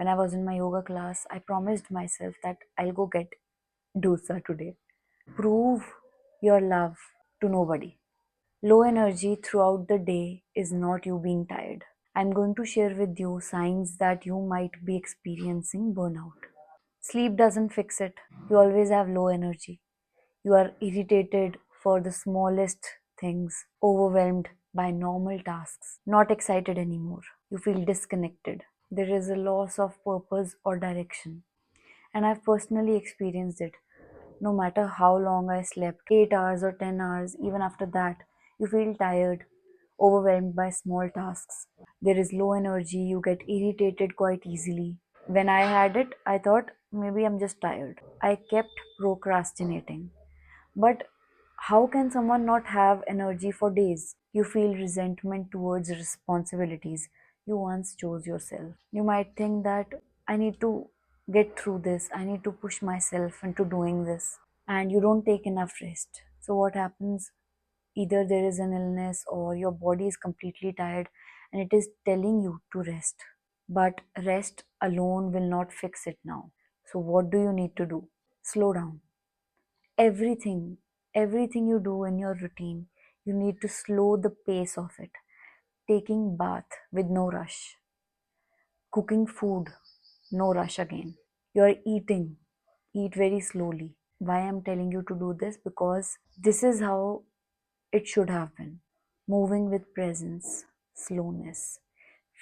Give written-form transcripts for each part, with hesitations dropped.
When I was in my yoga class, I promised myself that I'll go get dosa today. Prove your love to nobody. Low energy throughout the day is not you being tired. I'm going to share with you signs that you might be experiencing burnout. Sleep doesn't fix it. You always have low energy. You are irritated for the smallest things, overwhelmed by normal tasks, not excited anymore. You feel disconnected. There is a loss of purpose or direction. And I've personally experienced it. No matter how long I slept, 8 hours or 10 hours, even after that, you feel tired, overwhelmed by small tasks. There is low energy, you get irritated quite easily. When I had it, I thought maybe I'm just tired. I kept procrastinating. But how can someone not have energy for days? You feel resentment towards responsibilities you once chose yourself. You might think that I need to get through this, I need to push myself into doing this, and you don't take enough rest. So, what happens? Either there is an illness or your body is completely tired and it is telling you to rest. But rest alone will not fix it now. So, what do you need to do? Slow down. Everything you do in your routine, you need to slow the pace of it. Taking bath with no rush, cooking food, no rush again. You are eating, eat very slowly. Why I'm telling you to do this? Because this is how it should have been. Moving with presence, slowness,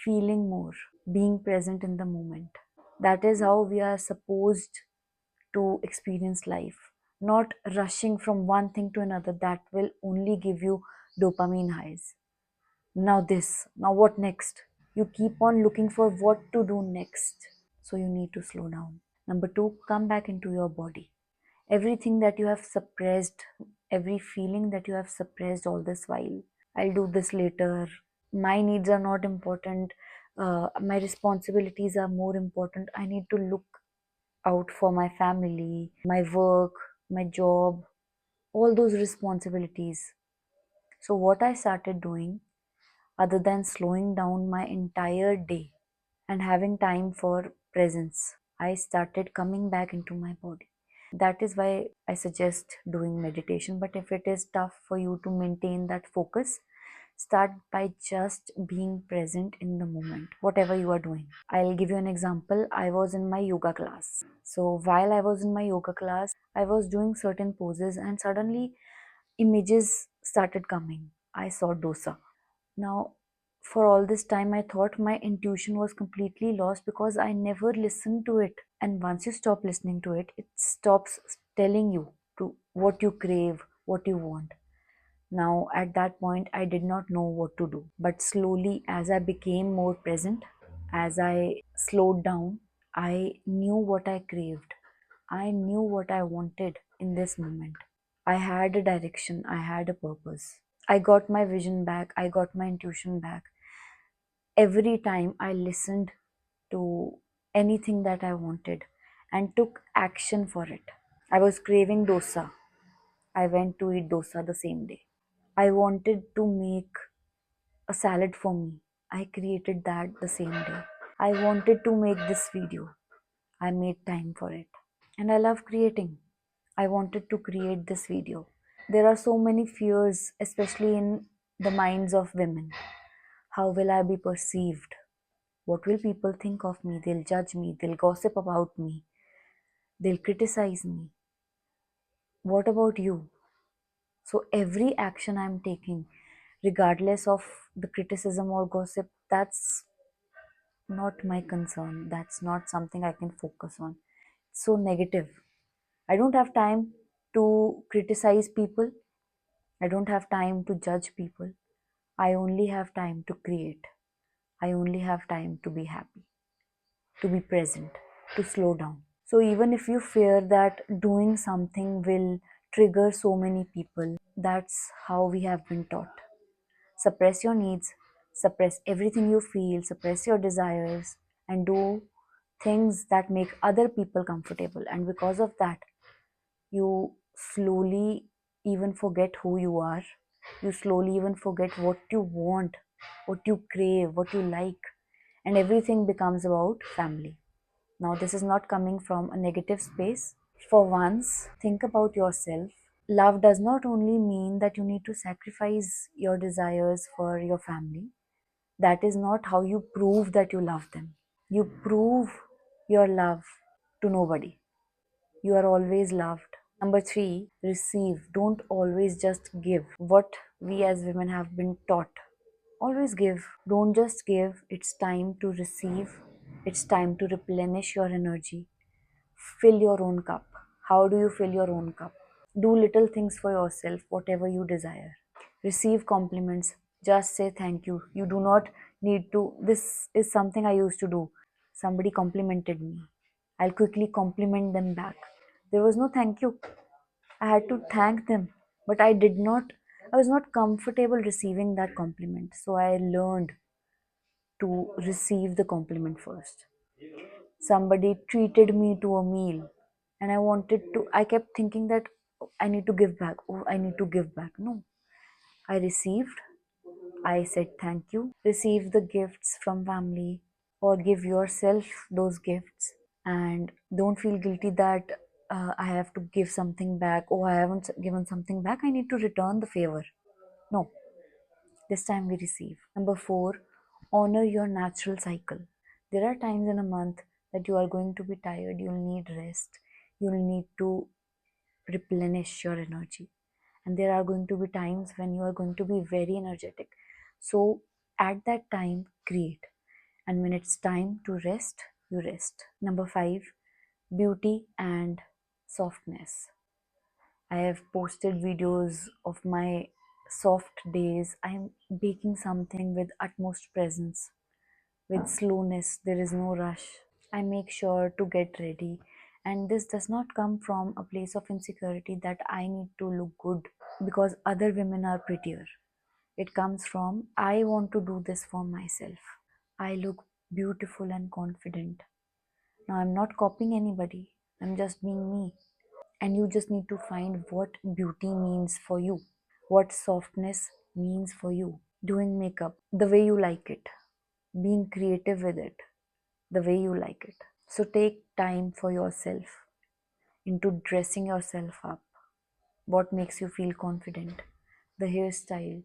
feeling more, being present in the moment. That is how we are supposed to experience life, not rushing from one thing to another that will only give you dopamine highs. Now, this, now what next? You keep on looking for what to do next. So, you need to slow down. Number two, come back into your body. Everything that you have suppressed, every feeling that you have suppressed all this while, I'll do this later, my needs are not important, my responsibilities are more important, I need to look out for my family, my work, my job, all those responsibilities. So, what I started doing, other than slowing down my entire day and having time for presence, I started coming back into my body. That is why I suggest doing meditation. But if it is tough for you to maintain that focus, start by just being present in the moment, whatever you are doing. I'll give you an example. I was in my yoga class. So while I was in my yoga class, I was doing certain poses and suddenly images started coming. I saw dosa. Now, for all this time, I thought my intuition was completely lost because I never listened to it. And once you stop listening to it, it stops telling you to what you crave, what you want. Now, at that point, I did not know what to do. But slowly, as I became more present, as I slowed down, I knew what I craved. I knew what I wanted in this moment. I had a direction, I had a purpose. I got my vision back, I got my intuition back. Every time I listened to anything that I wanted and took action for it. I was craving dosa. I went to eat dosa the same day. I wanted to make a salad for me. I created that the same day. I wanted to make this video. I made time for it. And I love creating. I wanted to create this video. There are so many fears, especially in the minds of women. How will I be perceived? What will people think of me? They'll judge me, they'll gossip about me, they'll criticize me. What about you? So, every action I'm taking, regardless of the criticism or gossip, that's not my concern. That's not something I can focus on. It's so negative. I don't have time to criticize people. I don't have time to judge people. I only have time to create. I only have time to be happy, to be present, to slow down. So, even if you fear that doing something will trigger so many people, that's how we have been taught. Suppress your needs, suppress everything you feel, suppress your desires, and do things that make other people comfortable. And because of that, you slowly even forget who you are. You slowly even forget what you want, what you crave, what you like, and everything becomes about family. Now, this is not coming from a negative space. For once, think about yourself. Love does not only mean that you need to sacrifice your desires for your family. That is not how you prove that you love them. You prove your love to nobody. You are always loved. Number three, receive. Don't always just give. What we as women have been taught. Always give. Don't just give. It's time to receive. It's time to replenish your energy. Fill your own cup. How do you fill your own cup? Do little things for yourself, whatever you desire. Receive compliments. Just say thank you. You do not need to. This is something I used to do. Somebody complimented me. I'll quickly compliment them back. There was no thank you. I had to thank them, but I was not comfortable receiving that compliment. So I learned to receive the compliment first. Somebody treated me to a meal, and I kept thinking that, "Oh, I need to give back. Oh, I need to give back." No, I received. I said thank you. Receive the gifts from family or give yourself those gifts, and don't feel guilty that I have to give something back. Oh, I haven't given something back. I need to return the favor. No, this time we receive. Number four, honor your natural cycle. There are times in a month that you are going to be tired, you'll need rest, you'll need to replenish your energy. And there are going to be times when you are going to be very energetic. So, at that time, create. And when it's time to rest, you rest. Number five, beauty and softness. I have posted videos of my soft days. I am baking something with utmost presence, with slowness. There is no rush. I make sure to get ready. And this does not come from a place of insecurity that I need to look good because other women are prettier. It comes from I want to do this for myself. I look beautiful and confident. Now I'm not copying anybody, I'm just being me. And you just need to find what beauty means for you, what softness means for you. Doing makeup the way you like it, being creative with it the way you like it. So take time for yourself into dressing yourself up. What makes you feel confident? The hairstyle,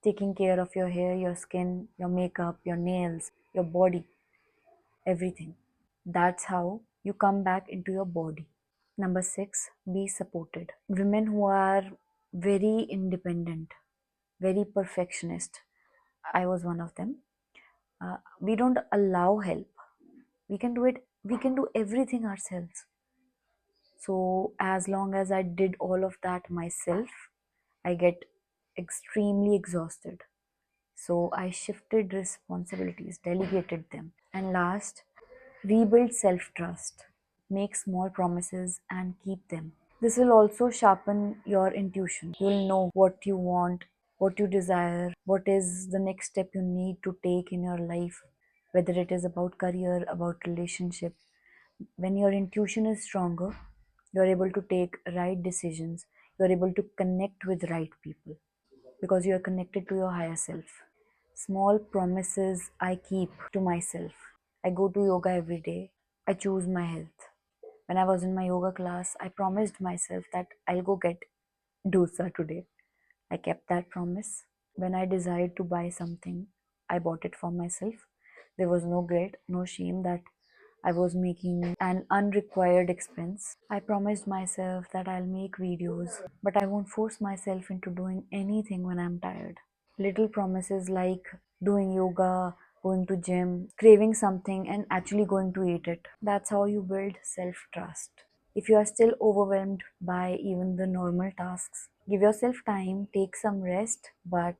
taking care of your hair, your skin, your makeup, your nails, your body, everything. That's how you come back into your body. Number six, be supported. Women who are very independent, very perfectionist, I was one of them. We don't allow help. We can do it, we can do everything ourselves. So, as long as I did all of that myself, I get extremely exhausted. So, I shifted responsibilities, delegated them. And last, rebuild self trust. Make small promises and keep them. This will also sharpen your intuition. You'll know what you want, what you desire, what is the next step you need to take in your life, whether it is about career, about relationship. When your intuition is stronger, you're able to take right decisions, you're able to connect with right people because you are connected to your higher self. Small promises I keep to myself. I go to yoga every day. I choose my health. When I was in my yoga class, I promised myself that I'll go get dosa today. I kept that promise. When I desired to buy something, I bought it for myself. There was no guilt, no shame that I was making an unrequired expense. I promised myself that I'll make videos, but I won't force myself into doing anything when I'm tired. Little promises like doing yoga, going to gym, craving something and actually going to eat it. That's how you build self-trust. If you are still overwhelmed by even the normal tasks, give yourself time, take some rest, but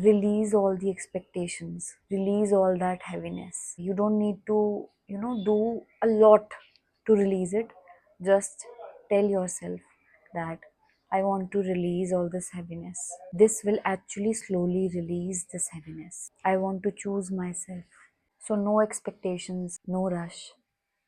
release all the expectations, release all that heaviness. You don't need to, do a lot to release it. Just tell yourself that I want to release all this heaviness. This will actually slowly release this heaviness. I want to choose myself. So, no expectations, no rush,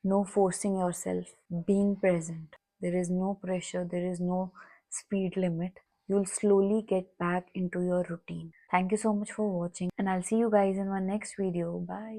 no forcing yourself, being present. There is no pressure, there is no speed limit. You'll slowly get back into your routine. Thank you so much for watching, and I'll see you guys in my next video. Bye.